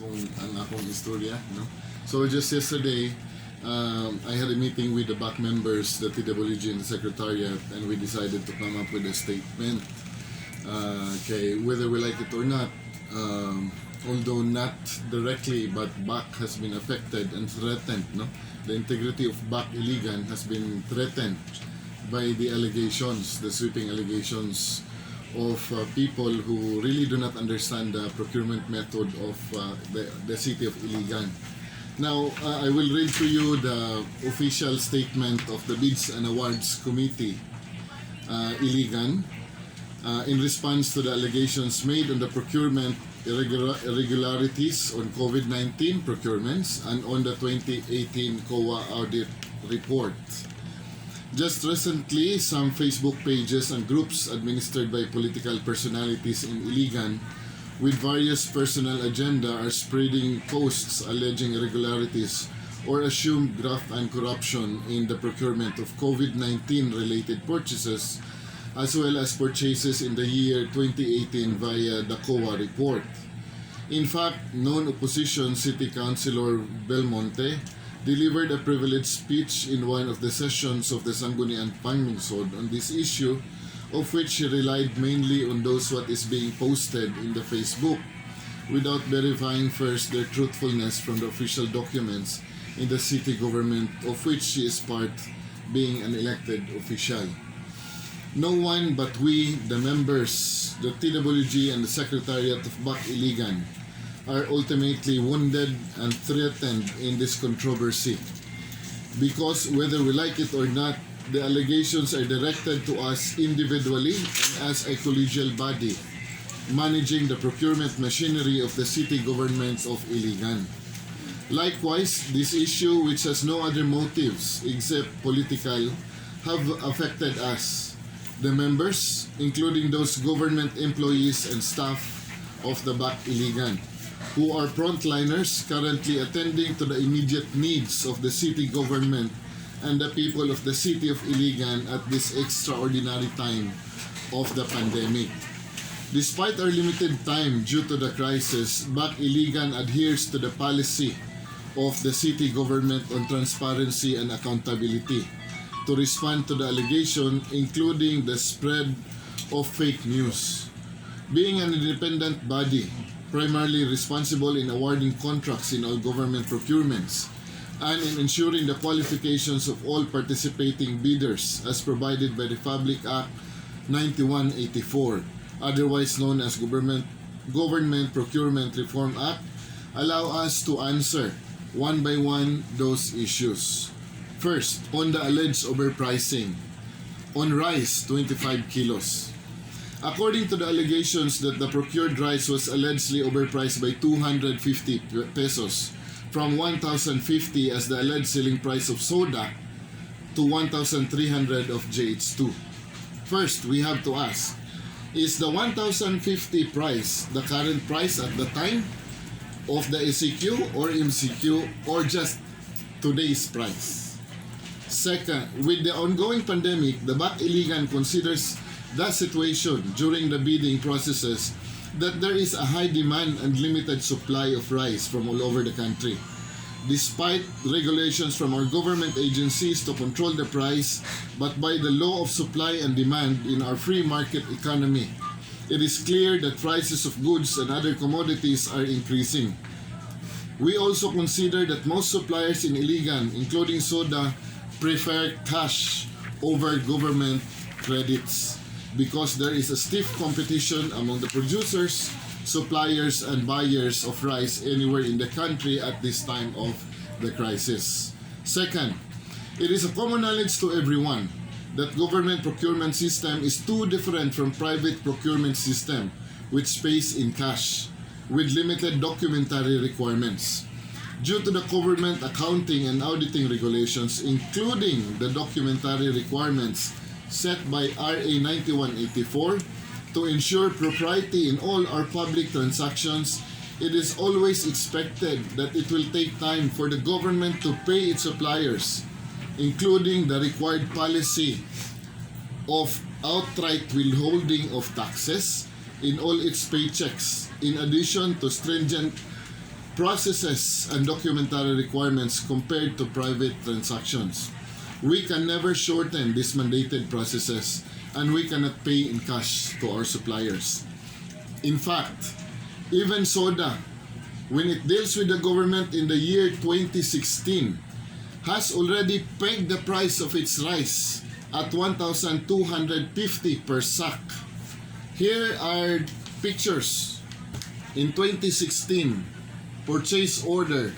akong istorya, no? So just yesterday, I had a meeting with the BAC members, the TWG and the Secretariat, and we decided to come up with a statement. Okay, whether we like it or not, although not directly, but BAC has been affected and threatened, no? The integrity of BAC Iligan has been threatened by the allegations, the sweeping allegations of people who really do not understand the procurement method of the city of Iligan. Now, I will read to you the official statement of the Bids and Awards Committee, Iligan, in response to the allegations made on the procurement irregularities on COVID-19 procurements and on the 2018 COA audit report. Just recently, some Facebook pages and groups administered by political personalities in Iligan with various personal agenda are spreading posts alleging irregularities or assumed graft and corruption in the procurement of COVID-19 related purchases as well as purchases in the year 2018 via the COA report. In fact, non-opposition City Councilor Belmonte delivered a privileged speech in one of the sessions of the Sangguniang Panglungsod on this issue, of which she relied mainly on those what is being posted in the Facebook, without verifying first their truthfulness from the official documents in the city government of which she is part, being an elected official. No one but we, the members, the TWG and the Secretariat of BAC Iligan, are ultimately wounded and threatened in this controversy. Because whether we like it or not, the allegations are directed to us individually and as a collegial body, managing the procurement machinery of the city governments of Iligan. Likewise, this issue, which has no other motives except political, have affected us, the members, including those government employees and staff of the BAC Iligan, who are frontliners currently attending to the immediate needs of the city government and the people of the city of Iligan at this extraordinary time of the pandemic. Despite our limited time due to the crisis, BAC Iligan adheres to the policy of the city government on transparency and accountability to respond to the allegation, including the spread of fake news. Being an independent body, primarily responsible in awarding contracts in all government procurements and in ensuring the qualifications of all participating bidders as provided by Republic Act 9184, otherwise known as Government Procurement Reform Act, allow us to answer one by one those issues. First, on the alleged overpricing. On rice, 25 kilos. According to the allegations that the procured rice was allegedly overpriced by 250 pesos from 1,050 as the alleged selling price of soda to 1,300 of JH2. First, we have to ask, is the 1,050 price the current price at the time of the SEQ or MCQ or just today's price? Second, with the ongoing pandemic, the BAC Iligan considers the situation during the bidding processes that there is a high demand and limited supply of rice from all over the country. Despite regulations from our government agencies to control the price, but by the law of supply and demand in our free market economy, it is clear that prices of goods and other commodities are increasing. We also consider that most suppliers in Iligan, including soda, prefer cash over government credits, because there is a stiff competition among the producers, suppliers, and buyers of rice anywhere in the country at this time of the crisis. Second, it is a common knowledge to everyone that government procurement system is too different from private procurement system, which pays in cash, with limited documentary requirements. Due to the government accounting and auditing regulations, including the documentary requirements set by RA 9184 to ensure propriety in all our public transactions, it is always expected that it will take time for the government to pay its suppliers, including the required policy of outright withholding of taxes in all its paychecks, in addition to stringent processes and documentary requirements compared to private transactions. We can never shorten these mandated processes, and we cannot pay in cash to our suppliers. In fact, even soda, when it deals with the government in the year 2016, has already pegged the price of its rice at 1,250 per sack. Here are pictures. In 2016, purchase order,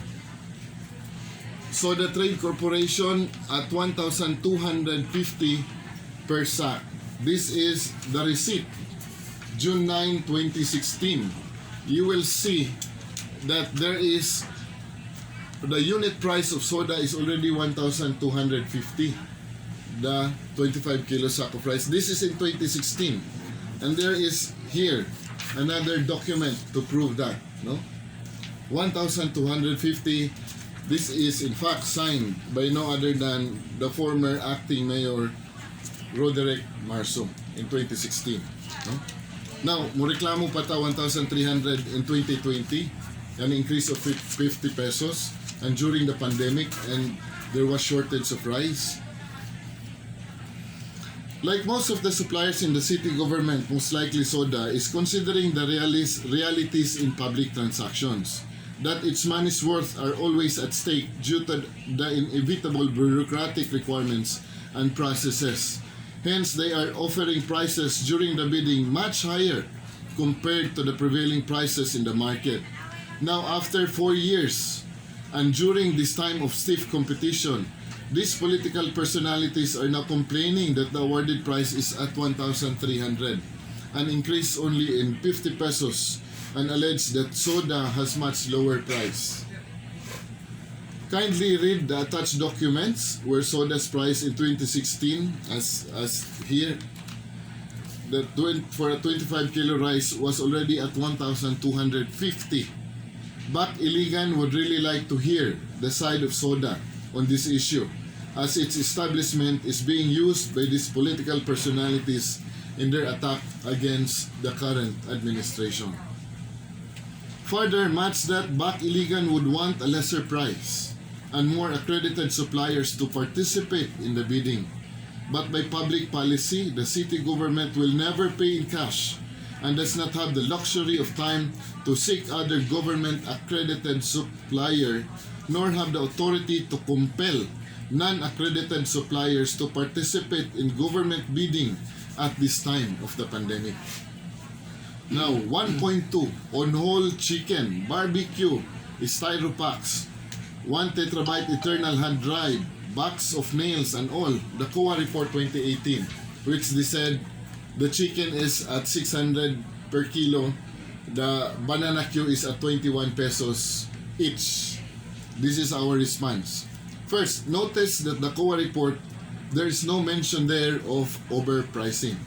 Soda Trade Corporation at 1,250 per sack. This is the receipt, June 9, 2016. You will see that there is the unit price of soda is already 1,250. The 25 kilo sack of rice. This is in 2016. And there is here another document to prove that. No? 1,250. This is in fact signed by no other than the former acting mayor Roderick Marso in 2016. No? Now, mureklamo pa ta 1,300 in 2020, an increase of 50 pesos, and during the pandemic, and there was shortage of rice. Like most of the suppliers in the city government, most likely Soda is considering the realities in public transactions, that its money's worth are always at stake due to the inevitable bureaucratic requirements and processes. Hence, they are offering prices during the bidding much higher compared to the prevailing prices in the market. Now, after 4 years, and during this time of stiff competition, these political personalities are now complaining that the awarded price is at 1,300, an increase only in 50 pesos, and allege that soda has much lower price. Kindly read the attached documents where soda's price in 2016, as here, for a 25 kilo rice was already at 1,250. BAC Iligan would really like to hear the side of soda on this issue, as its establishment is being used by these political personalities in their attack against the current administration. Further, much that BAC Iligan would want a lesser price and more accredited suppliers to participate in the bidding. But by public policy, the city government will never pay in cash and does not have the luxury of time to seek other government-accredited supplier, nor have the authority to compel non-accredited suppliers to participate in government bidding at this time of the pandemic. Now, 1.2 on whole chicken, barbecue, styro packs, 1 tetrabyte eternal hand-dried, box of nails and all, the COA report 2018, which they said the chicken is at 600 per kilo, the banana Q is at 21 pesos each. This is our response. First, notice that the COA report, there is no mention there of overpricing.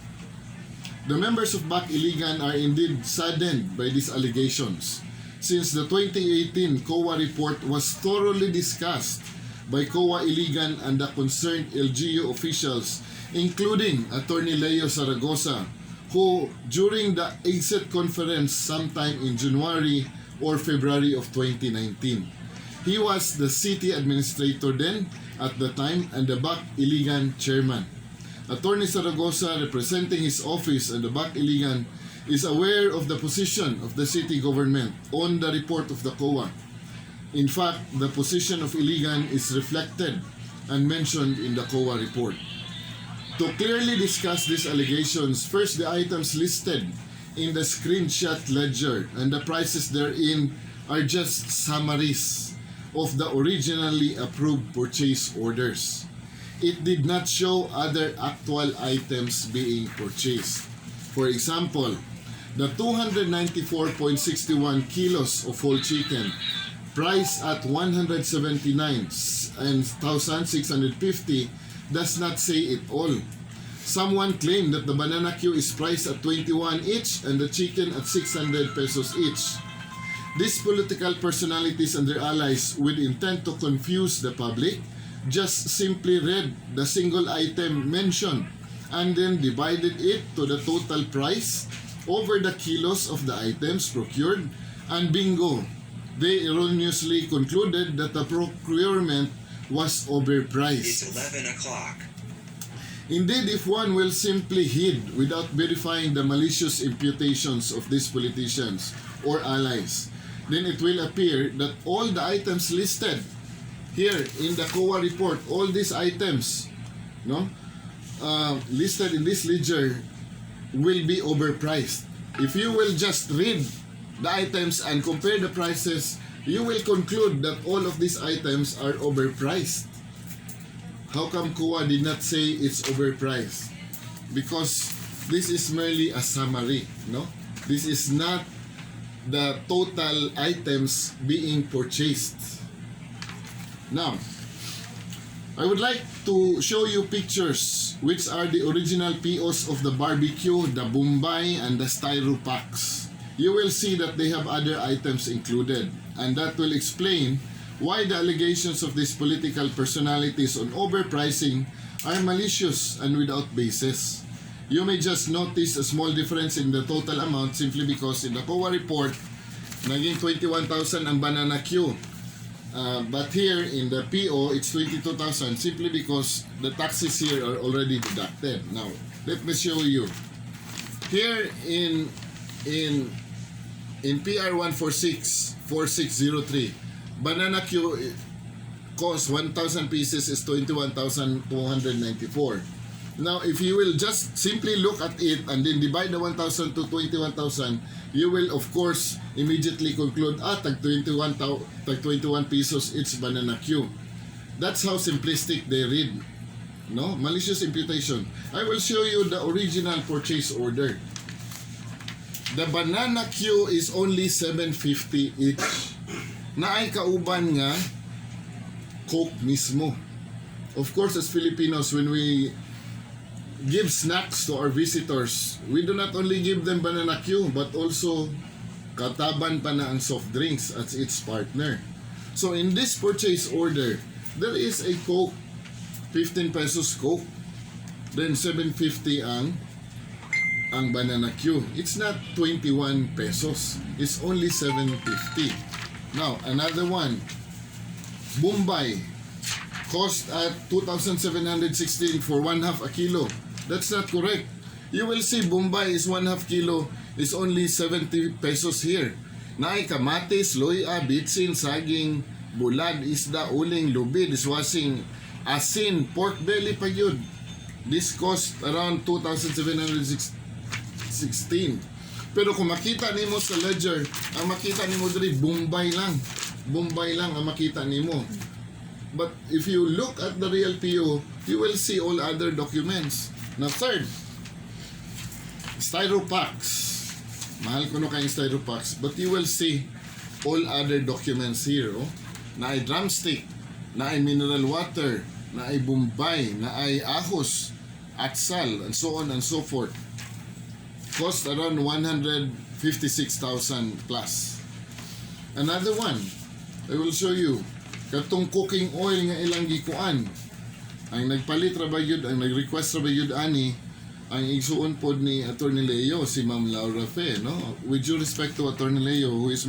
The members of BAC Iligan are indeed saddened by these allegations, since the 2018 COA report was thoroughly discussed by COA Iligan and the concerned LGU officials, including Attorney Leo Zaragoza, who during the exit conference sometime in January or February of 2019. He was the city administrator then at the time and the BAC Iligan chairman. Attorney Zaragoza, representing his office and the BAC Iligan, is aware of the position of the city government on the report of the COA. In fact, the position of Iligan is reflected and mentioned in the COA report. To clearly discuss these allegations, first the items listed in the screenshot ledger and the prices therein are just summaries of the originally approved purchase orders. It did not show other actual items being purchased. For example, the 294.61 kilos of whole chicken, priced at 179,650, does not say it all. Someone claimed that the banana Q is priced at 21 each and the chicken at 600 pesos each. These political personalities and their allies, with intent to confuse the public, just simply read the single item mentioned and then divided it to the total price over the kilos of the items procured, and bingo, they erroneously concluded that the procurement was overpriced. It's 11 o'clock. Indeed, if one will simply heed without verifying the malicious imputations of these politicians or allies, then it will appear that all the items listed here in the COA report, all these items, listed in this ledger will be overpriced. If you will just read the items and compare the prices, you will conclude that all of these items are overpriced. How come COA did not say it's overpriced? Because this is merely a summary, no? This is not the total items being purchased. Now, I would like to show you pictures which are the original POs of the barbecue, the Bombay, and the styro packs. You will see that they have other items included, and that will explain why the allegations of these political personalities on overpricing are malicious and without basis. You may just notice a small difference in the total amount simply because in the COA report, naging 21,000 ang banana Q. But here in the PO, it's 22,000 simply because the taxes here are already deducted. Now, let me show you. Here in PR 146-4603, banana Q cost 1,000 pieces is 21,294. Now, if you will just simply look at it and then divide the 1,000 to 21,000, you will of course immediately conclude, tag 21 pesos, it's banana Q. That's how simplistic they read. No? Malicious imputation. I will show you the original purchase order. The banana Q is only 750 each. Na ay kauban nga Coke mismo. Of course, as Filipinos, when we give snacks to our visitors, we do not only give them banana Q, but also kataban pa na ang soft drinks as its partner. So in this purchase order, there is a Coke, 15 pesos Coke, then 750 ang banana Q. It's not 21 pesos. It's only 750. Now, another one, Bombay, cost at 2,716 for 1/2 a kilo. That's not correct. You will see Bombay is 1/2 kilo is only 70 pesos here. Naay kamatis, loya, bitsin, saging, bulad, isda, uling, lubi, dishwashing, asin, pork belly pa yun. This cost around 2,716. Pero kung makita nimo sa ledger, ang makita nimo diri Bombay lang. Bombay lang ang makita nimo. But if you look at the real PO, you will see all other documents. Now third, styro packs. Mahal ko no kayong styro packs, but you will see all other documents here. Na ay drumstick, na ay mineral water, na ay Bombay, na ay ahos, atsal, and so on and so forth. Cost around 156,000 plus. Another one, I will show you. Katong cooking oil nga ilang gikuan. Ang nagpalit ra ba yun, ang nag-request ra ba yun ani, ang igsuon pod ni Attorney Leo, si Ma'am Laura Fe, no? With due respect to Attorney Leo, who is